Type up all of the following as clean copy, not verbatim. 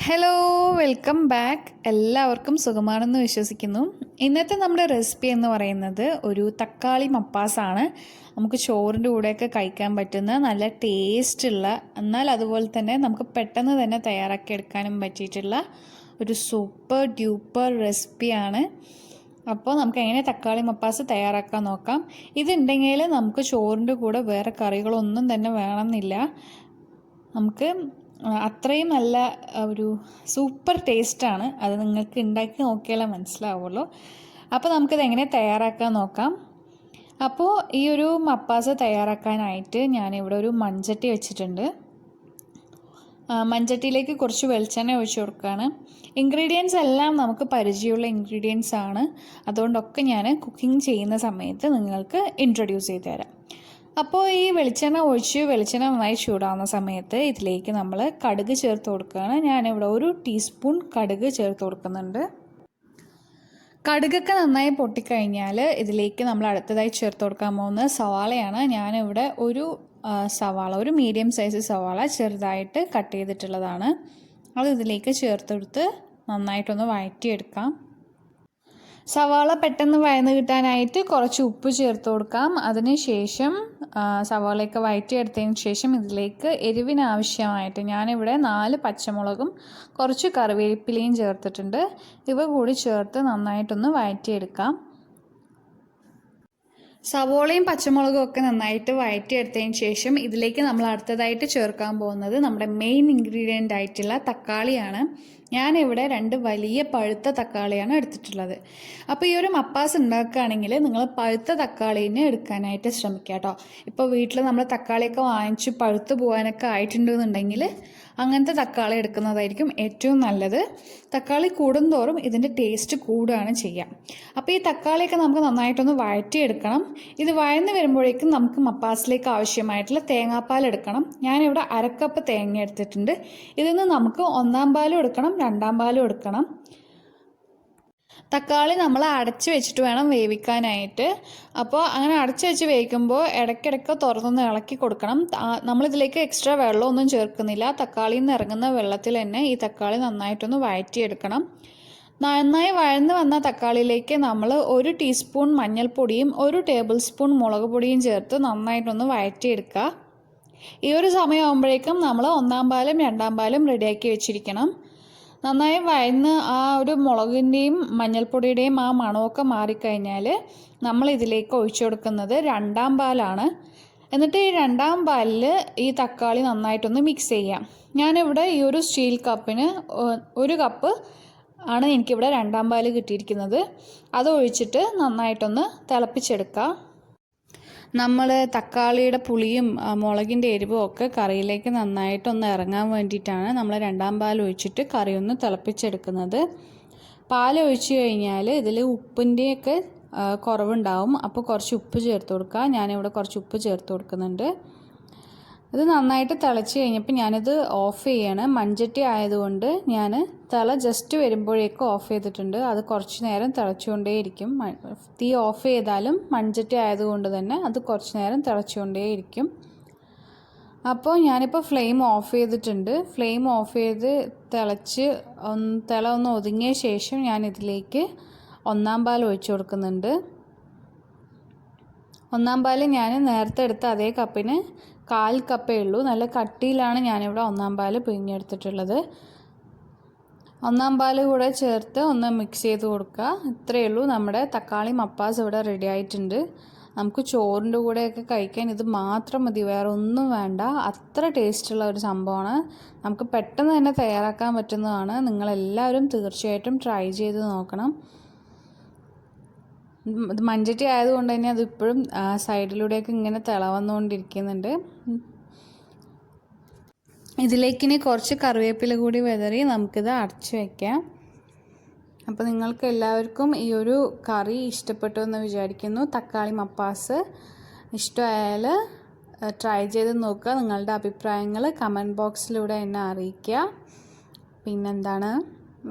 Hello, welcome back. എല്ലാവർക്കും സുഖമാണെന്ന് വിശ്വസിക്കുന്നു. ഇന്നത്തെ നമ്മുടെ റെസിപ്പി എന്ന് പറയുന്നത് ഒരു തക്കാളി മപ്പാസാണ്. നമുക്ക് ചോറിൻ്റെ കൂടെയൊക്കെ കഴിക്കാൻ പറ്റുന്ന നല്ല ടേസ്റ്റുള്ള, എന്നാൽ അതുപോലെ തന്നെ നമുക്ക് പെട്ടെന്ന് തന്നെ തയ്യാറാക്കി എടുക്കാനും പറ്റിയിട്ടുള്ള ഒരു സൂപ്പർ ഡ്യൂപ്പർ റെസിപ്പിയാണ്. അപ്പോൾ നമുക്ക് എങ്ങനെ തക്കാളി മപ്പാസ് തയ്യാറാക്കാൻ നോക്കാം. ഇതുണ്ടെങ്കിൽ നമുക്ക് ചോറിൻ്റെ കൂടെ വേറെ കറികളൊന്നും തന്നെ വേണമെന്നില്ല. നമുക്ക് അത്രയും നല്ല ഒരു സൂപ്പർ ടേസ്റ്റാണ്. അത് നിങ്ങൾക്ക് ഉണ്ടാക്കി നോക്കിയാലേ മനസ്സിലാവുള്ളൂ. അപ്പോൾ നമുക്കിത് എങ്ങനെ തയ്യാറാക്കാൻ നോക്കാം. അപ്പോൾ ഈ ഒരു മപ്പാസ് തയ്യാറാക്കാനായിട്ട് ഞാനിവിടെ ഒരു മൺചട്ടി വെച്ചിട്ടുണ്ട്. മൺചട്ടിയിലേക്ക് കുറച്ച് വെളിച്ചെണ്ണ ഒഴിച്ച് കൊടുക്കുകയാണ്. ഇൻഗ്രീഡിയൻസ് എല്ലാം നമുക്ക് പരിചയമുള്ള ഇൻഗ്രീഡിയൻസ് ആണ്. അതുകൊണ്ടൊക്കെ ഞാൻ കുക്കിംഗ് ചെയ്യുന്ന സമയത്ത് നിങ്ങൾക്ക് ഇൻട്രൊഡ്യൂസ് ചെയ്ത് തരാം. അപ്പോൾ ഈ വെളിച്ചെണ്ണ നന്നായി ചൂടാവുന്ന സമയത്ത് ഇതിലേക്ക് നമ്മൾ കടുക് ചേർത്ത് കൊടുക്കുകയാണ്. ഞാനിവിടെ 1 ടീസ്പൂൺ കടുക് ചേർത്ത് കൊടുക്കുന്നുണ്ട്. കടുകൊക്കെ നന്നായി പൊട്ടിക്കഴിഞ്ഞാൽ ഇതിലേക്ക് നമ്മൾ അടുത്തതായി ചേർത്ത് കൊടുക്കാൻ പോകുന്നത് സവാളയാണ്. ഞാനിവിടെ ഒരു മീഡിയം സൈസ് സവാള ചെറുതായിട്ട് കട്ട് ചെയ്തിട്ടുള്ളതാണ്. അത് ഇതിലേക്ക് ചേർത്തെടുത്ത് നന്നായിട്ടൊന്ന് വഴറ്റിയെടുക്കാം. സവാള പെട്ടെന്ന് വഴന്ന് കിട്ടാനായിട്ട് കുറച്ച് ഉപ്പ് ചേർത്ത് കൊടുക്കാം. അതിനുശേഷം സവാളയൊക്കെ വഴറ്റിയെടുത്തതിന് ശേഷം ഇതിലേക്ക് എരിവിനാവശ്യമായിട്ട് ഞാനിവിടെ 4 പച്ചമുളകും കുറച്ച് കറിവേപ്പിലയും ചേർത്തിട്ടുണ്ട്. ഇവ കൂടി ചേർത്ത് നന്നായിട്ടൊന്ന് വഴറ്റിയെടുക്കാം. സവോളയും പച്ചമുളകും ഒക്കെ നന്നായിട്ട് വഴറ്റിയെടുത്തതിന് ശേഷം ഇതിലേക്ക് നമ്മൾ അടുത്തതായിട്ട് ചേർക്കാൻ പോകുന്നത് നമ്മുടെ മെയിൻ ഇൻഗ്രീഡിയൻ്റ് ആയിട്ടുള്ള തക്കാളിയാണ്. ഞാനിവിടെ 2 വലിയ പഴുത്ത തക്കാളിയാണ് എടുത്തിട്ടുള്ളത്. അപ്പോൾ ഈ ഒരു മപ്പാസ് ഉണ്ടാക്കുകയാണെങ്കിൽ നിങ്ങൾ പഴുത്ത തക്കാളീനെ എടുക്കാനായിട്ട് ശ്രമിക്കുക കേട്ടോ. ഇപ്പോൾ വീട്ടിൽ നമ്മൾ തക്കാളിയൊക്കെ വാങ്ങിച്ച് പഴുത്ത് പോകാനൊക്കെ ആയിട്ടുണ്ടെന്നുണ്ടെങ്കിൽ അങ്ങനത്തെ തക്കാളി എടുക്കുന്നതായിരിക്കും ഏറ്റവും നല്ലത്. തക്കാളി കൂടുന്തോറും ഇതിൻ്റെ ടേസ്റ്റ് കൂടുകയാണ് ചെയ്യുക. അപ്പോൾ ഈ തക്കാളിയൊക്കെ നമുക്ക് നന്നായിട്ടൊന്ന് വഴറ്റിയെടുക്കണം. ഇത് വഴന്ന് വരുമ്പോഴേക്കും നമുക്ക് മപ്പാസിലേക്ക് ആവശ്യമായിട്ടുള്ള തേങ്ങാപ്പാൽ എടുക്കണം. ഞാനിവിടെ 1/2 കപ്പ് തേങ്ങ എടുത്തിട്ടുണ്ട്. ഇതിൽ നിന്ന് നമുക്ക് 1-ാം പാലും എടുക്കണം, 2-ാം പാലും എടുക്കണം. തക്കാളി നമ്മൾ അടച്ച് വെച്ചിട്ട് വേണം വേവിക്കാനായിട്ട്. അപ്പോൾ അങ്ങനെ അടച്ച് വെച്ച് വേവിക്കുമ്പോൾ ഇടയ്ക്കിടയ്ക്ക് തുറന്നൊന്ന് ഇളക്കി കൊടുക്കണം. നമ്മളിതിലേക്ക് എക്സ്ട്രാ വെള്ളമൊന്നും ചേർക്കുന്നില്ല. തക്കാളിയിൽ നിന്ന് ഇറങ്ങുന്ന വെള്ളത്തിൽ തന്നെ ഈ തക്കാളി നന്നായിട്ടൊന്ന് വഴറ്റിയെടുക്കണം. നന്നായി വഴന്ന് വന്ന തക്കാളിയിലേക്ക് നമ്മൾ 1 ടീസ്പൂൺ മഞ്ഞൾപ്പൊടിയും 1 ടേബിൾ സ്പൂൺ മുളക് പൊടിയും ചേർത്ത് നന്നായിട്ടൊന്ന് വഴറ്റിയെടുക്കുക. ഈ ഒരു സമയമാകുമ്പോഴേക്കും നമ്മൾ 1-ാം പാലും 2-ാം പാലും റെഡിയാക്കി വെച്ചിരിക്കണം. നന്നായി വഴന്ന് ആ ഒരു മുളകിൻ്റെയും മഞ്ഞൾപ്പൊടിയുടെയും ആ മണമൊക്കെ മാറിക്കഴിഞ്ഞാൽ നമ്മൾ ഇതിലേക്ക് ഒഴിച്ചു കൊടുക്കുന്നത് 2-ാം പാലാണ്. എന്നിട്ട് ഈ 2-ാം പാലിൽ ഈ തക്കാളി നന്നായിട്ടൊന്ന് മിക്സ് ചെയ്യാം. ഞാനിവിടെ ഈ ഒരു സ്റ്റീൽ കപ്പിന് 1 കപ്പ് ആണ് എനിക്കിവിടെ 2-ാം പാല് കിട്ടിയിരിക്കുന്നത്. അത് ഒഴിച്ചിട്ട് നന്നായിട്ടൊന്ന് തിളപ്പിച്ചെടുക്കുക. നമ്മൾ തക്കാളിയുടെ പുളിയും മുളകിൻ്റെ എരിവും ഒക്കെ കറിയിലേക്ക് നന്നായിട്ടൊന്ന് ഇറങ്ങാൻ വേണ്ടിയിട്ടാണ് നമ്മൾ 2-ാം പാൽ ഒഴിച്ചിട്ട് കറി ഒന്ന് തിളപ്പിച്ചെടുക്കുന്നത്. പാൽ ഒഴിച്ച് കഴിഞ്ഞാൽ ഇതിൽ ഉപ്പിൻ്റെയൊക്കെ കുറവുണ്ടാവും. അപ്പോൾ കുറച്ച് ഉപ്പ് ചേർത്ത് കൊടുക്കുക. ഞാനിവിടെ കുറച്ച് ഉപ്പ് ചേർത്ത് കൊടുക്കുന്നുണ്ട്. ഇത് നന്നായിട്ട് തിളച്ച് കഴിഞ്ഞപ്പോൾ ഞാനിത് ഓഫ് ചെയ്യാണ്. മൺചട്ടി ആയതുകൊണ്ട് ഞാൻ തിള ജസ്റ്റ് വരുമ്പോഴേക്കും ഓഫ് ചെയ്തിട്ടുണ്ട്. അത് കുറച്ച് നേരം തിളച്ചുകൊണ്ടേയിരിക്കും. തീ ഓഫ് ചെയ്താലും മൺചട്ടി ആയതുകൊണ്ട് തന്നെ അത് കുറച്ച് നേരം തിളച്ചുകൊണ്ടേയിരിക്കും. അപ്പോൾ ഞാനിപ്പോൾ ഫ്ലെയിം ഓഫ് ചെയ്തിട്ടുണ്ട്. ഫ്ലെയിം ഓഫ് ചെയ്ത് തിള ഒന്ന് ഒതുങ്ങിയ ശേഷം ഞാനിതിലേക്ക് 1-ാം പാൽ ഒഴിച്ചു കൊടുക്കുന്നുണ്ട്. 1-ാം പാൽ ഞാൻ നേരത്തെ എടുത്ത അതേ കപ്പിന് 1/4 കപ്പേ ഉള്ളൂ. നല്ല കട്ടിയിലാണ് ഞാനിവിടെ 1-ാം പാൽ പിഴിഞ്ഞെടുത്തിട്ടുള്ളത്. 1-ാം പാൽ കൂടെ ചേർത്ത് ഒന്ന് മിക്സ് ചെയ്ത് കൊടുക്കുക. ഇത്രയേ ഉള്ളൂ, നമ്മുടെ തക്കാളി മപ്പാസ് ഇവിടെ റെഡി ആയിട്ടുണ്ട്. നമുക്ക് ചോറിൻ്റെ കൂടെയൊക്കെ കഴിക്കാൻ ഇത് മാത്രം മതി, വേറെ ഒന്നും വേണ്ട. അത്ര ടേസ്റ്റുള്ള ഒരു സംഭവമാണ്. നമുക്ക് പെട്ടെന്ന് തന്നെ തയ്യാറാക്കാൻ പറ്റുന്നതാണ്. നിങ്ങളെല്ലാവരും തീർച്ചയായിട്ടും ട്രൈ ചെയ്ത് നോക്കണം. ഇത് മൺചട്ടി ആയതുകൊണ്ട് തന്നെ അതിപ്പോഴും സൈഡിലൂടെയൊക്കെ ഇങ്ങനെ വന്നുകൊണ്ടിരിക്കുന്നുണ്ട്. ഇതിലേക്കിനി കുറച്ച് കറിവേപ്പില കൂടി വിതറി നമുക്കിത് അടച്ചു വയ്ക്കാം. അപ്പോൾ നിങ്ങൾക്ക് എല്ലാവർക്കും ഈ ഒരു കറി ഇഷ്ടപ്പെട്ടു എന്ന് വിചാരിക്കുന്നു. തക്കാളി മപ്പാസ് ഇഷ്ടമായാൽ ട്രൈ ചെയ്ത് നോക്കുക. നിങ്ങളുടെ അഭിപ്രായങ്ങൾ കമൻറ്റ് ബോക്സിലൂടെ എന്നെ അറിയിക്കുക. പിന്നെന്താണ്,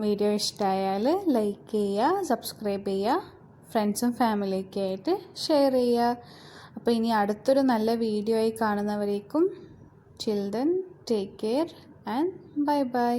വീഡിയോ ഇഷ്ടമായാൽ ലൈക്ക് ചെയ്യുക, സബ്സ്ക്രൈബ് ചെയ്യുക, ഫ്രണ്ട്സും ഫാമിലിയൊക്കെ ആയിട്ട് ഷെയർ ചെയ്യുക. അപ്പോൾ ഇനി അടുത്തൊരു നല്ല വീഡിയോ ആയി കാണുന്നവരേക്കും children take care and bye by.